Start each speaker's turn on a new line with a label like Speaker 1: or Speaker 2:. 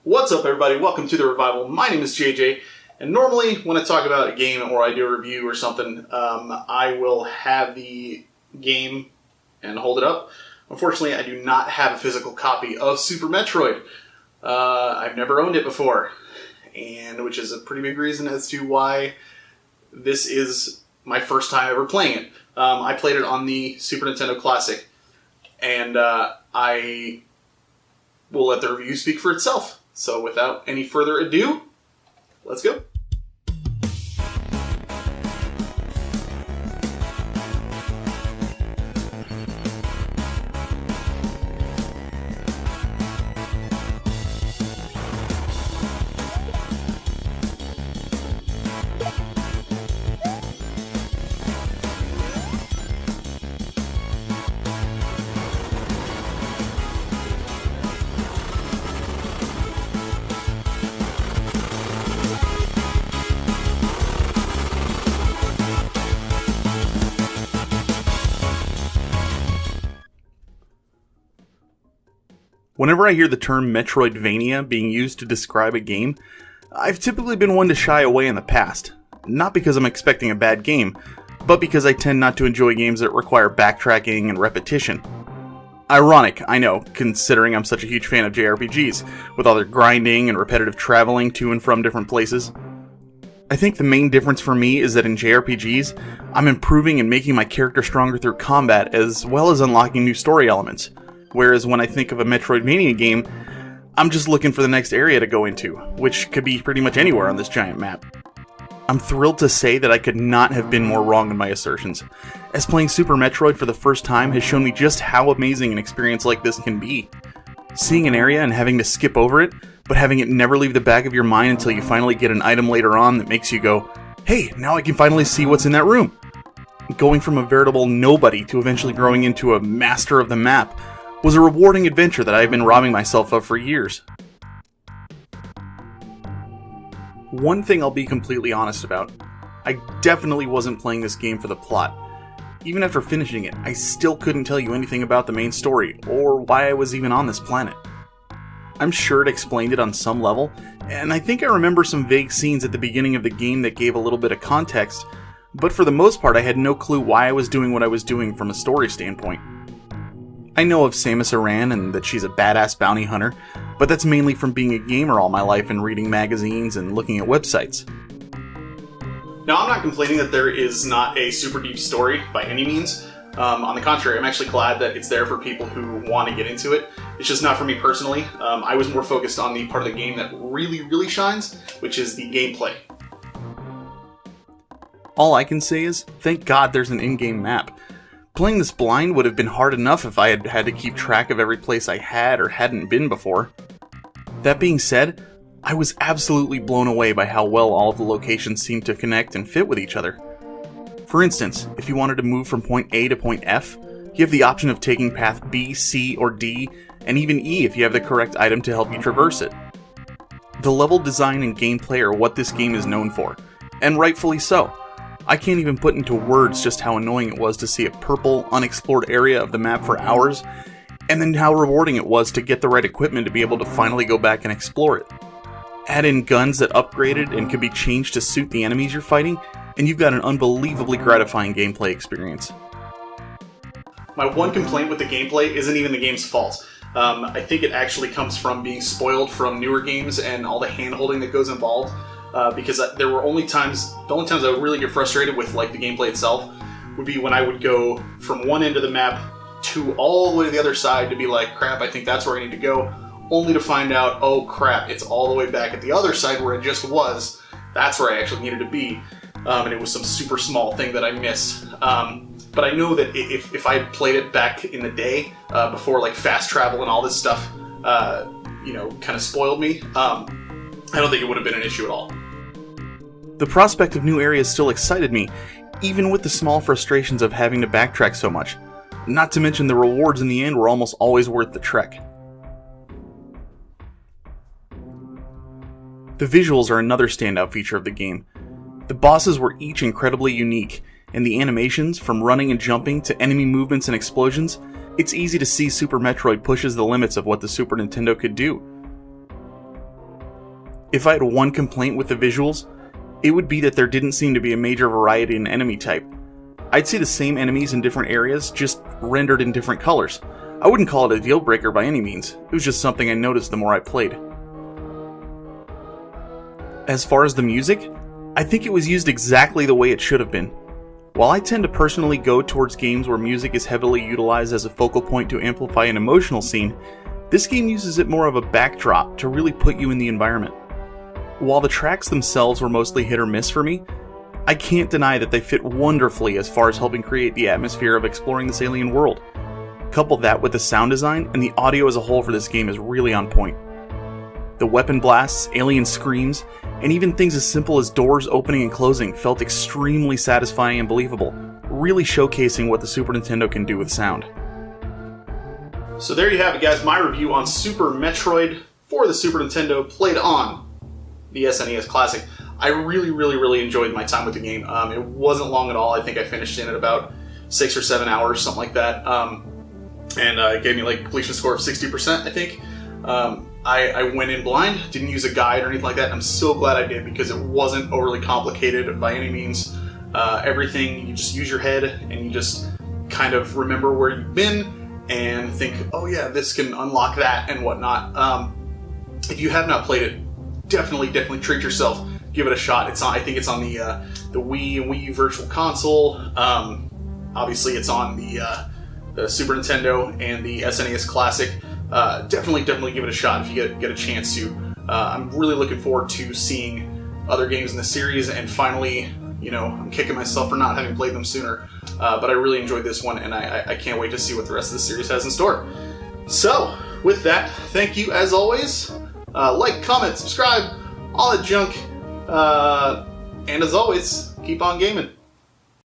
Speaker 1: What's up, everybody? Welcome to The Revival. My name is JJ, and normally when I talk about a game or I do a review or something, I will have the game and hold it up. Unfortunately, I do not have a physical copy of Super Metroid. I've never owned it before, and which is a pretty big reason as to why this is my first time ever playing it. I played it on the Super Nintendo Classic, and I will let the review speak for itself. So without any further ado, let's go.
Speaker 2: Whenever I hear the term Metroidvania being used to describe a game, I've typically been one to shy away in the past. Not because I'm expecting a bad game, but because I tend not to enjoy games that require backtracking and repetition. Ironic, I know, considering I'm such a huge fan of JRPGs, with all their grinding and repetitive traveling to and from different places. I think the main difference for me is that in JRPGs, I'm improving and making my character stronger through combat as well as unlocking new story elements. Whereas when I think of a Metroidvania game, I'm just looking for the next area to go into, which could be pretty much anywhere on this giant map. I'm thrilled to say that I could not have been more wrong in my assertions, as playing Super Metroid for the first time has shown me just how amazing an experience like this can be. Seeing an area and having to skip over it, but having it never leave the back of your mind until you finally get an item later on that makes you go, hey, now I can finally see what's in that room. Going from a veritable nobody to eventually growing into a master of the map was a rewarding adventure that I've been robbing myself of for years. One thing I'll be completely honest about, I definitely wasn't playing this game for the plot. Even after finishing it, I still couldn't tell you anything about the main story, or why I was even on this planet. I'm sure it explained it on some level, and I think I remember some vague scenes at the beginning of the game that gave a little bit of context, but for the most part I had no clue why I was doing what I was doing from a story standpoint. I know of Samus Aran and that she's a badass bounty hunter, but that's mainly from being a gamer all my life and reading magazines and looking at websites.
Speaker 1: Now, I'm not complaining that there is not a super deep story by any means. On the contrary, I'm actually glad that it's there for people who want to get into it. It's just not for me personally. I was more focused on the part of the game that really shines, which is the gameplay.
Speaker 2: All I can say is, thank God there's an in-game map. Playing this blind would have been hard enough if I had had to keep track of every place I had or hadn't been before. That being said, I was absolutely blown away by how well all of the locations seemed to connect and fit with each other. For instance, if you wanted to move from point A to point F, you have the option of taking path B, C, or D, and even E if you have the correct item to help you traverse it. The level design and gameplay are what this game is known for, and rightfully so. I can't even put into words just how annoying it was to see a purple, unexplored area of the map for hours, and then how rewarding it was to get the right equipment to be able to finally go back and explore it. Add in guns that upgraded and could be changed to suit the enemies you're fighting, and you've got an unbelievably gratifying gameplay experience.
Speaker 1: My one complaint with the gameplay isn't even the game's fault. I think it actually comes from being spoiled from newer games and all the hand-holding that goes involved. Because there were the only times I would really get frustrated with like the gameplay itself would be when I would go from one end of the map to all the way to the other side to be like, crap, I think that's where I need to go, only to find out, oh crap, it's all the way back at the other side where I just was. That's where I actually needed to be, and it was some super small thing that I missed. But I know that if I had played it back in the day, before like fast travel and all this stuff, kind of spoiled me, I don't think it would have been an issue at all.
Speaker 2: The prospect of new areas still excited me, even with the small frustrations of having to backtrack so much. Not to mention the rewards in the end were almost always worth the trek. The visuals are another standout feature of the game. The bosses were each incredibly unique, and the animations, from running and jumping to enemy movements and explosions, it's easy to see Super Metroid pushes the limits of what the Super Nintendo could do. If I had one complaint with the visuals, it would be that there didn't seem to be a major variety in enemy type. I'd see the same enemies in different areas, just rendered in different colors. I wouldn't call it a deal breaker by any means, it was just something I noticed the more I played. As far as the music, I think it was used exactly the way it should have been. While I tend to personally go towards games where music is heavily utilized as a focal point to amplify an emotional scene, this game uses it more of a backdrop to really put you in the environment. While the tracks themselves were mostly hit or miss for me, I can't deny that they fit wonderfully as far as helping create the atmosphere of exploring this alien world. Couple that with the sound design, and the audio as a whole for this game is really on point. The weapon blasts, alien screams, and even things as simple as doors opening and closing felt extremely satisfying and believable, really showcasing what the Super Nintendo can do with sound.
Speaker 1: So there you have it, guys, my review on Super Metroid for the Super Nintendo, played on the SNES Classic. I really enjoyed my time with the game. It wasn't long at all. I think I finished in at about 6 or 7 hours, something like that. And it gave me like a completion score of 60%, I think. I went in blind, didn't use a guide or anything like that. I'm so glad I did, because it wasn't overly complicated by any means. Everything, you just use your head and you just kind of remember where you've been and think, oh yeah, this can unlock that and whatnot. If you have not played it, definitely treat yourself. Give it a shot. It's on, I think it's on the Wii and Wii U Virtual Console. Obviously, it's on the Super Nintendo and the SNES Classic. Definitely give it a shot if you get a chance to. I'm really looking forward to seeing other games in the series, and finally, I'm kicking myself for not having played them sooner. But I really enjoyed this one, and I can't wait to see what the rest of the series has in store. So, with that, thank you as always. Like, comment, subscribe, all that junk. And as always, keep on gaming.